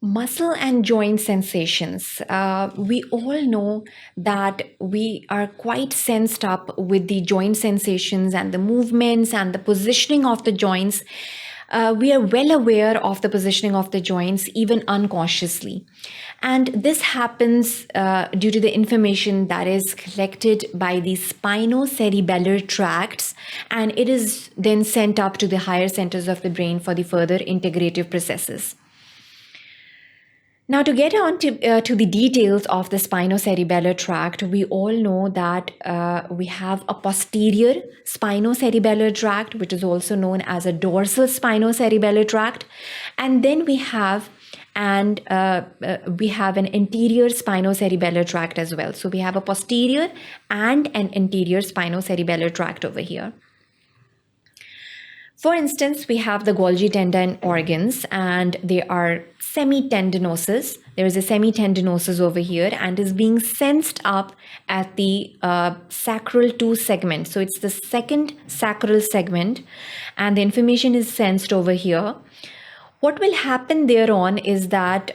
Muscle and joint sensations. We all know that we are quite sensed up with the joint sensations and the movements and the positioning of the joints. We are well aware of the positioning of the joints, even unconsciously. And this happens due to the information that is collected by the spinocerebellar tracts, and it is then sent up to the higher centers of the brain for the further integrative processes. Now, to get on to the details of the spinocerebellar tract, we all know that we have a posterior spinocerebellar tract, which is also known as a dorsal spinocerebellar tract, and then we have an anterior spinocerebellar tract as well. So we have a posterior and an anterior spinocerebellar tract over here. For instance, we have the Golgi tendon organs, and they are semitendinosus. There is a semitendinosus over here and is being sensed up at the sacral 2 segment. So it's the second sacral segment, and the information is sensed over here. What will happen thereon is that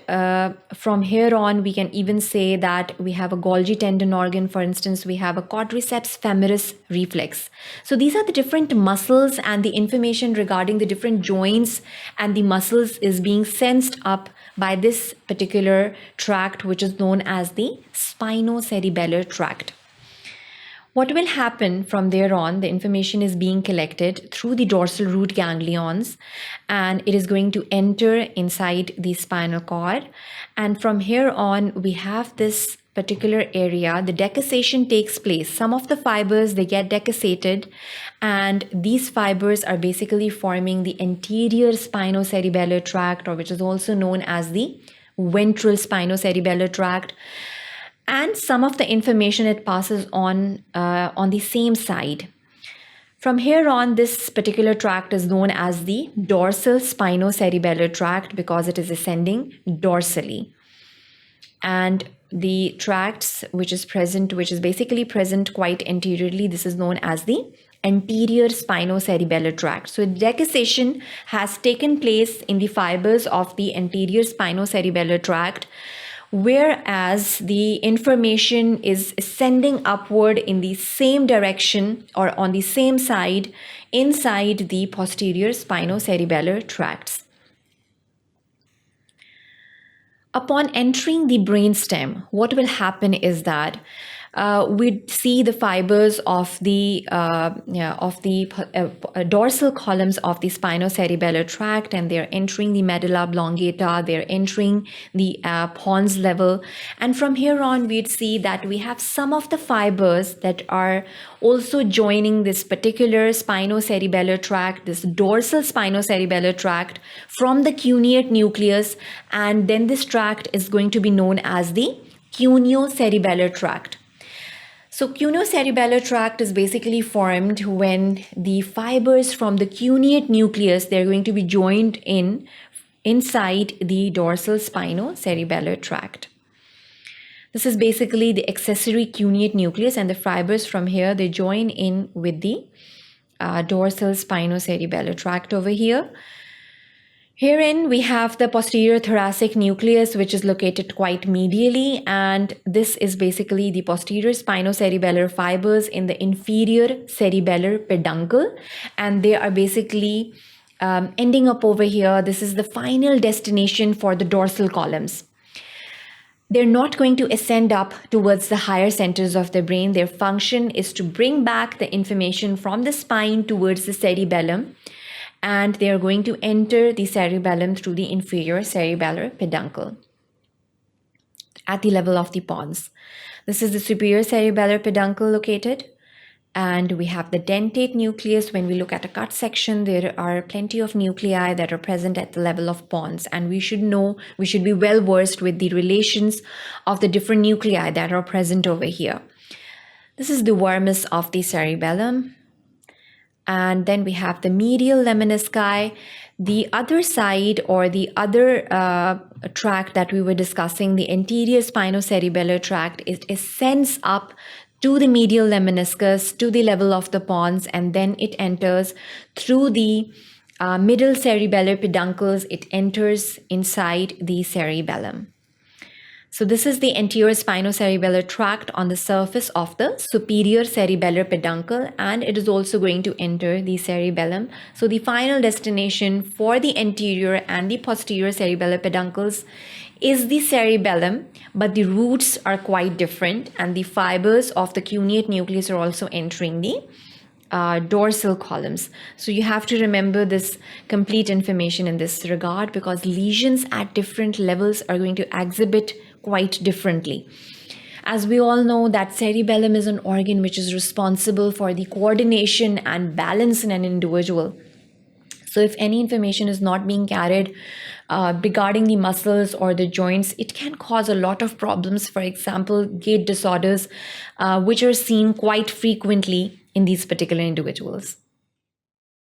from here on, we can even say that we have a Golgi tendon organ. For instance, we have a quadriceps femoris reflex. So these are the different muscles, and the information regarding the different joints and the muscles is being sensed up by this particular tract, which is known as the spinocerebellar tract. What will happen from there on, the information is being collected through the dorsal root ganglions, and it is going to enter inside the spinal cord. And from here on, we have this particular area, the decussation takes place. Some of the fibers, they get decussated, and these fibers are basically forming the anterior spinocerebellar tract, or which is also known as the ventral spinocerebellar tract. And some of the information it passes on the same side. From here on, this particular tract is known as the dorsal spinocerebellar tract because it is ascending dorsally. And the tracts which is basically present quite anteriorly, this is known as the anterior spinocerebellar tract. So decussation has taken place in the fibers of the anterior spinocerebellar tract, whereas the information is ascending upward in the same direction or on the same side inside the posterior spinocerebellar tracts. Upon entering the brainstem, what will happen is that we see the fibers of the dorsal columns of the spinocerebellar tract, and they're entering the medulla oblongata, they're entering the pons level. And from here on, we'd see that we have some of the fibers that are also joining this particular spinocerebellar tract, this dorsal spinocerebellar tract, from the cuneate nucleus, and then this tract is going to be known as the cuneo-cerebellar tract. So cuneo-cerebellar tract is basically formed when the fibers from the cuneate nucleus, they're going to be joined inside the dorsal spinocerebellar tract. This is basically the accessory cuneate nucleus, and the fibers from here, they join in with the dorsal spinocerebellar tract over here. Herein, we have the posterior thoracic nucleus, which is located quite medially, and this is basically the posterior spinocerebellar fibers in the inferior cerebellar peduncle, and they are basically ending up over here. This is the final destination for the dorsal columns. They're not going to ascend up towards the higher centers of the brain. Their function is to bring back the information from the spine towards the cerebellum, and they are going to enter the cerebellum through the inferior cerebellar peduncle at the level of the pons. This is the superior cerebellar peduncle located, and we have the dentate nucleus. When we look at a cut section, there are plenty of nuclei that are present at the level of pons, and we should be well versed with the relations of the different nuclei that are present over here. This is the vermis of the cerebellum. And then we have the medial lemnisci. The other side, or the other tract that we were discussing, the anterior spinocerebellar tract, it ascends up to the medial lemniscus, to the level of the pons, and then it enters through the middle cerebellar peduncles, it enters inside the cerebellum. So this is the anterior spinocerebellar tract on the surface of the superior cerebellar peduncle, and it is also going to enter the cerebellum. So the final destination for the anterior and the posterior cerebellar peduncles is the cerebellum, but the roots are quite different, and the fibers of the cuneate nucleus are also entering the dorsal columns. So you have to remember this complete information in this regard, because lesions at different levels are going to exhibit quite differently. As we all know that cerebellum is an organ which is responsible for the coordination and balance in an individual. So if any information is not being carried regarding the muscles or the joints, it can cause a lot of problems. For example, gait disorders, which are seen quite frequently in these particular individuals.